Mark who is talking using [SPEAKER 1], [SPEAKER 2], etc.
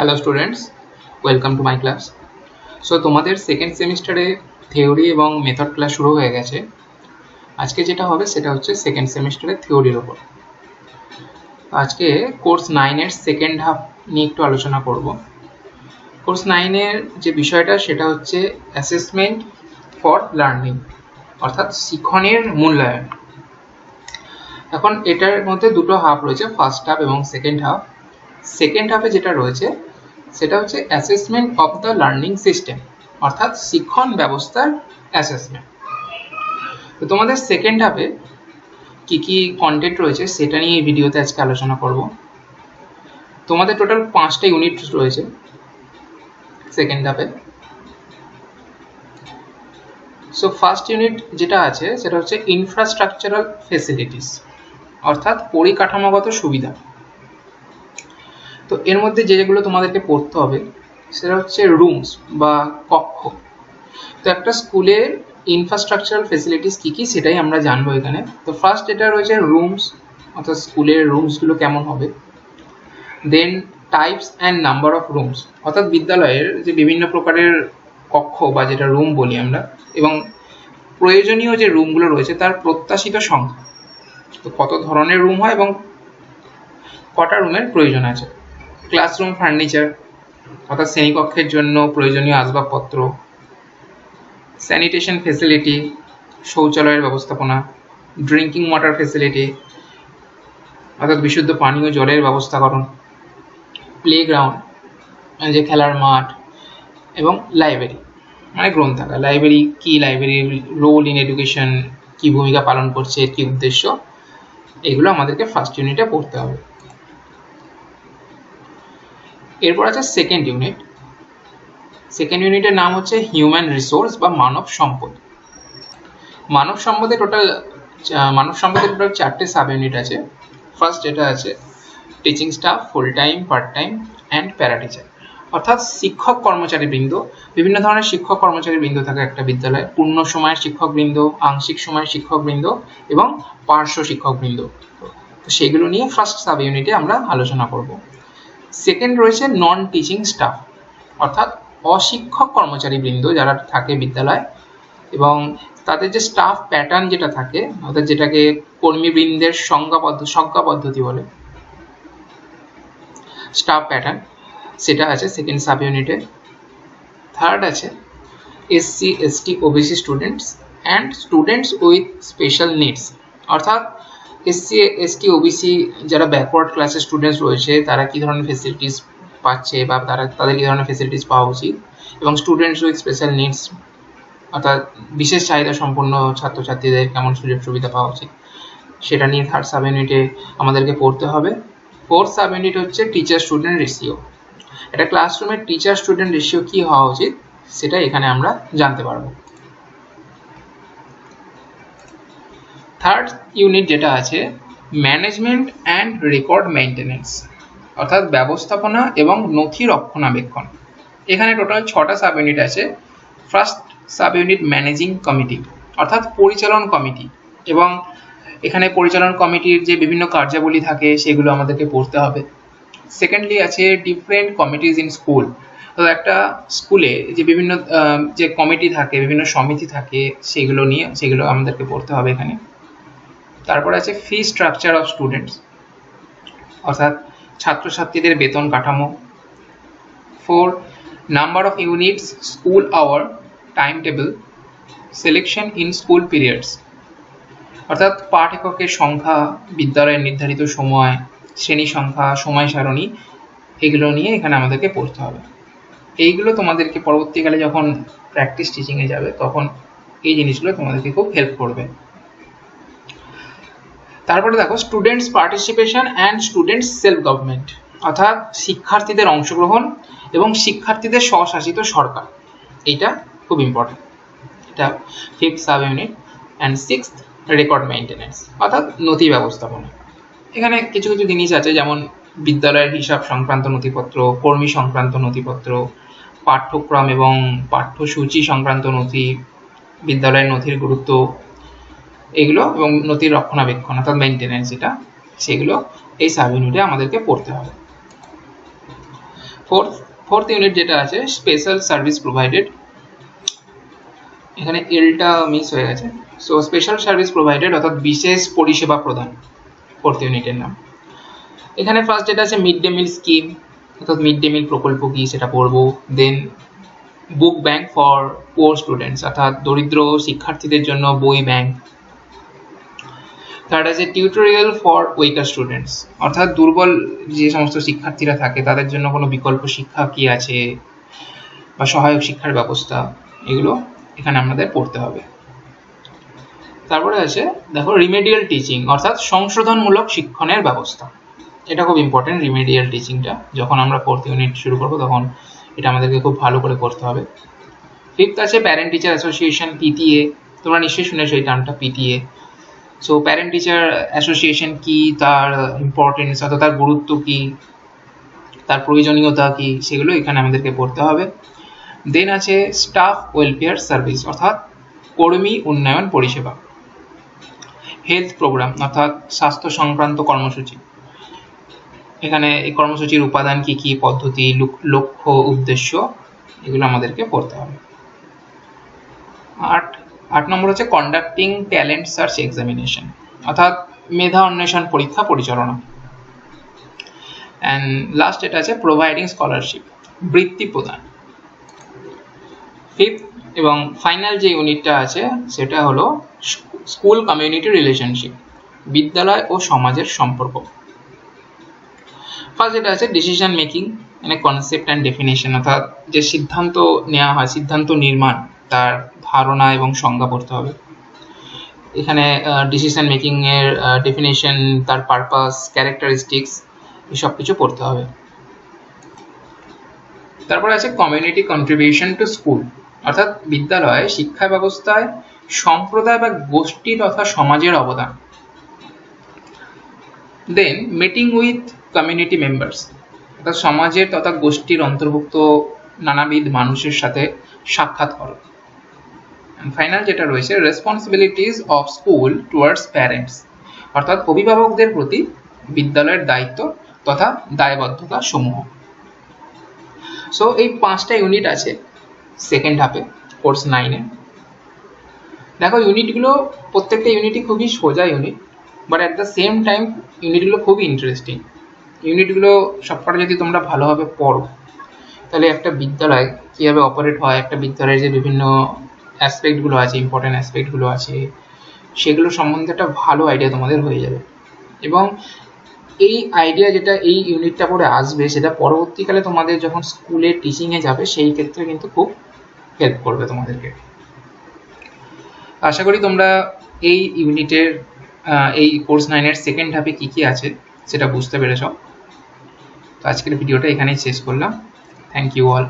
[SPEAKER 1] Hello students, welcome to my class. So তোমাদের second সেমিস্টারে theory এবং মেথড ক্লাস শুরু হয়ে গেছে। আজকে যেটা হবে সেটা হচ্ছে সেকেন্ড সেমিস্টারের থিওরির ওপর। আজকে কোর্স 9-এর সেকেন্ড হাফ নিয়ে একটু আলোচনা করব। কোর্স 9-এর যে বিষয়টা সেটা হচ্ছে অ্যাসেসমেন্ট ফর লার্নিং, অর্থাৎ শিক্ষণের মূল্যায়ন। এখন এটার মধ্যে দুটো হাফ রয়েছে, ফার্স্ট হাফ এবং সেকেন্ড হাফ। সেকেন্ড হাফে যেটা রয়েছে সেটা হচ্ছে assessment of the learning system, অর্থাৎ শিক্ষণ ব্যবস্থার অ্যাসেসমেন্ট। তো তোমাদের সেকেন্ড হাফে কি কি কন্টেন্ট রয়েছে সেটা নিয়ে এই ভিডিওতে আজকে আলোচনা করব। তোমাদের টোটাল 5টা ইউনিট রয়েছে সেকেন্ড হাফে। সো ফার্স্ট ইউনিট যেটা আছে সেটা হচ্ছে ইনফ্রাস্ট্রাকচারাল ফেসিলিটিস, অর্থাৎ পরিকাঠামোগত সুবিধা। তো এর মধ্যে যেগুলো তোমাদেরকে পড়তে হবে সেটা হচ্ছে রুমস বা কক্ষ। তো একটা স্কুলের ইনফ্রাস্ট্রাকচারাল ফেসিলিটিস কী কী সেটাই আমরা জানবো এখানে। তো ফার্স্ট এটা রয়েছে রুমস, অর্থাৎ স্কুলের রুমসগুলো কেমন হবে। Then types and number of rooms, অর্থাৎ বিদ্যালয়ের যে বিভিন্ন প্রকারের কক্ষ বা যেটা রুম বলি আমরা, এবং প্রয়োজনীয় যে রুমগুলো রয়েছে তার প্রত্যাশিত সংখ্যা। তো কত ধরনের রুম হয় এবং কটা রুমের প্রয়োজন আছে। ক্লাসরুম ফার্নিচার, অর্থাৎ শ্রেণীকক্ষের জন্য প্রয়োজনীয় আসবাবপত্র। স্যানিটেশন ফেসিলিটি, শৌচালয়ের ব্যবস্থাপনা। ড্রিঙ্কিং ওয়াটার ফেসিলিটি, অর্থাৎ বিশুদ্ধ পানীয় জলের ব্যবস্থাকরণ। প্লেগ্রাউন্ড, যে খেলার মাঠ, এবং লাইব্রেরি মানে গ্রন্থাগার। লাইব্রেরি কি, লাইব্রেরির রোল ইন এডুকেশন, কি ভূমিকা পালন করছে, কি উদ্দেশ্য, এগুলো আমাদেরকে ফার্স্ট ইউনিটে পড়তে হবে। এরপর আছে সেকেন্ড ইউনিট। সেকেন্ড ইউনিটের নাম হচ্ছে হিউম্যান রিসোর্স বা মানব সম্পদ। মানব সম্পদের টোটাল 4টে সাব ইউনিট আছে। ফার্স্ট যেটা আছে teaching staff, full time, part time and para teacher, অর্থাৎ শিক্ষক কর্মচারীবৃন্দ। বিভিন্ন ধরনের শিক্ষক কর্মচারীবৃন্দ থাকে একটা বিদ্যালয়ে। পূর্ণ সময়ের শিক্ষকবৃন্দ, আংশিক সময়ের শিক্ষকবৃন্দ এবং পার্শ্ব শিক্ষকবৃন্দ। তো সেগুলো নিয়ে ফার্স্ট সাব ইউনিটে আমরা আলোচনা করব। সেকেন্ড রয়েছে নন টিচিং স্টাফ, অর্থাৎ অশিক্ষক কর্মচারীবৃন্দ যারা থাকে বিদ্যালয়, এবং তাদের যে স্টাফ প্যাটার্ন যেটা থাকে, অর্থাৎ যেটাকে কর্মীবৃন্দের সংজ্ঞা পদ্ধতি বলে, স্টাফ প্যাটার্ন, সেটা আছে সেকেন্ড সাব ইউনিটে। থার্ড আছে SC ST OBC students and students with special needs, অর্থাৎ এসসি এসটি ওবিসি যারা ব্যাকওয়ার্ড ক্লাসের স্টুডেন্টস রয়েছে তারা কী ধরনের ফেসিলিটিস পাচ্ছে বা তাদের কী ধরনের ফেসিলিটিস পাওয়া উচিত, এবং স্টুডেন্টস উইথ স্পেশাল নিডস অর্থাৎ বিশেষ চাহিদা সম্পন্ন ছাত্রছাত্রীদের কেমন সুযোগ সুবিধা পাওয়া উচিত, সেটা নিয়ে থার্ড সাব ইউনিটে আমাদেরকে পড়তে হবে। ফোর্থ সাব ইউনিট হচ্ছে টিচার স্টুডেন্ট রেশিও। একটা ক্লাসরুমের টিচার স্টুডেন্ট রেশিও কী হওয়া উচিত সেটা এখানে আমরা জানতে পারবো। থার্ড ইউনিট যেটা আছে ম্যানেজমেন্ট অ্যান্ড রেকর্ড মেইনটেনেন্স, অর্থাৎ ব্যবস্থাপনা এবং নথি রক্ষণাবেক্ষণ। এখানে টোটাল 6টা সাব ইউনিট আছে। First sub unit managing committee, অর্থাৎ পরিচালন কমিটি, এবং এখানে পরিচালন কমিটির যে বিভিন্ন কার্যাবলী থাকে সেগুলো আমাদেরকে পড়তে হবে। সেকেন্ডলি আছে ডিফারেন্ট কমিটিজ ইন স্কুল, তো একটা স্কুলে যে বিভিন্ন যে কমিটি থাকে, বিভিন্ন সমিতি থাকে, সেগুলো আমাদেরকে পড়তে হবে এখানে। তারপর আছে ফি স্ট্রাকচার অফ স্টুডেন্টস, অর্থাৎ ছাত্রছাত্রীদের বেতন কাঠামো। 4 number of units, school hour, time table, selection in school periods, অর্থাৎ পাঠ এককের সংখ্যা, বিদ্যালয়ের নির্ধারিত সময়, শ্রেণী সংখ্যা, সময় সারণী, এগুলো নিয়ে এখানে আমাদেরকে পড়তে হবে। এইগুলো তোমাদেরকে পরবর্তীকালে যখন প্র্যাকটিস টিচিংয়ে যাবে তখন এই জিনিসগুলো তোমাদেরকে খুব হেল্প করবে। তারপরে দেখো students participation and students self government, অর্থাৎ শিক্ষার্থীদের অংশগ্রহণ এবং শিক্ষার্থীদের স্বশাসিত সরকার। এইটা খুব ইম্পর্টেন্ট। এটা fifth sub unit. And sixth record maintenance, অর্থাৎ নথি ব্যবস্থাপনা। এখানে কিছু কিছু জিনিস আছে, যেমন বিদ্যালয়ের হিসাব সংক্রান্ত নথিপত্র, কর্মী সংক্রান্ত নথিপত্র, পাঠ্যক্রম এবং পাঠ্যসূচি সংক্রান্ত নথি, বিদ্যালয়ের নথির গুরুত্ব, এগুলো, এবং নথির রক্ষণাবেক্ষণ অর্থাৎ মেইনটেনেন্স যেটা, সেগুলো এই সাব ইউনিটে আমাদেরকে পড়তে হবে। ফোর্থ ইউনিট যেটা আছে স্পেশাল সার্ভিস প্রোভাইডেড, এখানে এলটা মিস হয়ে গেছে। সো স্পেশাল সার্ভিস প্রোভাইডেড অর্থাৎ বিশেষ পরিষেবা প্রদান, ফোর্থ ইউনিটের নাম। এখানে ফার্স্ট যেটা আছে মিড ডে মিল স্কিম, অর্থাৎ মিড ডে মিল প্রকল্প কি সেটা পড়বো। দেন বুক ব্যাংক ফর পুয়ার স্টুডেন্টস, অর্থাৎ দরিদ্র শিক্ষার্থীদের জন্য বই ব্যাংক। থার্ড আছে টিউটোরিয়াল ফর উইকার স্টুডেন্টস, অর্থাৎ দুর্বল যে সমস্ত শিক্ষার্থীরা থাকে তাদের জন্য কোনো বিকল্প শিক্ষা কি আছে বা সহায়ক শিক্ষার ব্যবস্থা, এগুলো এখানে আমাদের পড়তে হবে। তারপরে আছে দেখো রিমেডিয়াল টিচিং, অর্থাৎ সংশোধনমূলক শিক্ষণের ব্যবস্থা। এটা খুব ইম্পর্টেন্ট, রিমেডিয়াল টিচিংটা। যখন আমরা ফোর্থ ইউনিট শুরু করবো তখন এটা আমাদেরকে খুব ভালো করে করতে হবে। ফিফথ আছে প্যারেন্ট টিচার অ্যাসোসিয়েশন, পিটিএ। তোমরা নিশ্চয়ই শুনেছো এই টার্মটা, PTA. So parent teacher association কি, তার ইম্পর্টেন্স অর্থাৎ তার গুরুত্ব কি, তার প্রয়োজনীয়তা কি, সেগুলো এখানে আমাদেরকে পড়তে হবে। দেন আছে স্টাফ ওয়েলফেয়ার সার্ভিস, অর্থাৎ কর্মী উন্নয়ন পরিষেবা। হেলথ প্রোগ্রাম, অর্থাৎ স্বাস্থ্য সংক্রান্ত কর্মসূচি। এখানে এই কর্মসূচির উপাদান কি কি, পদ্ধতি, লক্ষ্য, উদ্দেশ্য, এগুলো আমাদেরকে পড়তে হবে। 8 নম্বর হচ্ছে কন্ডাক্টিং ট্যালেন্ট সার্চ এক্সামিনেশন, অর্থাৎ মেধা অন্বেষণ পরীক্ষা পরিচালনা। অ্যান্ড লাস্ট এটা আছে প্রোভাইডিং স্কলারশিপ, বৃত্তি প্রদান। ফিফথ এবং ফাইনাল যে ইউনিটটা আছে সেটা হলো স্কুল কমিউনিটি রিলেশনশিপ, বিদ্যালয় ও সমাজের সম্পর্ক। ফার্স্ট যেটা আছে ডিসিশন মেকিং, মানে কনসেপ্ট অ্যান্ড ডেফিনেশন, অর্থাৎ যে সিদ্ধান্ত নেওয়া হয়, সিদ্ধান্ত নির্মাণ, তার ধারণা এবং সংজ্ঞা পড়তে হবে। এখানে ডিসিশন মেকিং এর ডেফিনেশন, তার পারপাস, ক্যারেক্টারিস্টিক্স, এসব কিছু পড়তে হবে। তারপর আছে কমিউনিটি কন্ট্রিবিউশন টু স্কুল, অর্থাৎ বিদ্যালয়ে শিক্ষা ব্যবস্থায় সম্প্রদায় বা গোষ্ঠী তথা সমাজের অবদান। দেন মিটিং উইথ কমিউনিটি মেম্বার্স, অর্থাৎ সমাজের তথা গোষ্ঠীর অন্তর্ভুক্ত নানাবিধ মানুষের সাথে সাক্ষাৎ করো। ফাইনাল যেটা রয়েছে responsibilities of school towards parents, অর্থাৎ অভিভাবকদের প্রতি বিদ্যালয়ের দায়িত্ব তথা দায়বদ্ধতা সমূহ। সো এই 5টা ইউনিট আছে সেকেন্ড হাফে, কোর্স 9-এ। দেখো ইউনিটগুলো প্রত্যেকটা ইউনিটই খুবই সোজা unit, but at the same time ইউনিটগুলো খুবই ইন্টারেস্টিং। ইউনিটগুলো সবকটা যদি তোমরা ভালোভাবে পড়ো তাহলে একটা বিদ্যালয় কীভাবে অপারেট হয়, একটা বিদ্যালয়ের যে বিভিন্ন অ্যাসপেক্টগুলো আছে, ইম্পর্টেন্ট অ্যাসপেক্টগুলো আছে, সেগুলো সম্বন্ধে একটা ভালো আইডিয়া তোমাদের হয়ে যাবে। এবং এই আইডিয়া যেটা এই ইউনিটটা পরে আসবে সেটা পরবর্তীকালে তোমাদের যখন স্কুলে টিচিংয়ে যাবে সেই ক্ষেত্রে কিন্তু খুব হেল্প করবে তোমাদেরকে। আশা করি তোমরা এই ইউনিটের এই কোর্স 9-এর সেকেন্ড হাফে কী কী আছে সেটা বুঝতে পেরেছ। তো আজকের ভিডিওটা এখানেই শেষ করলাম। Thank you all.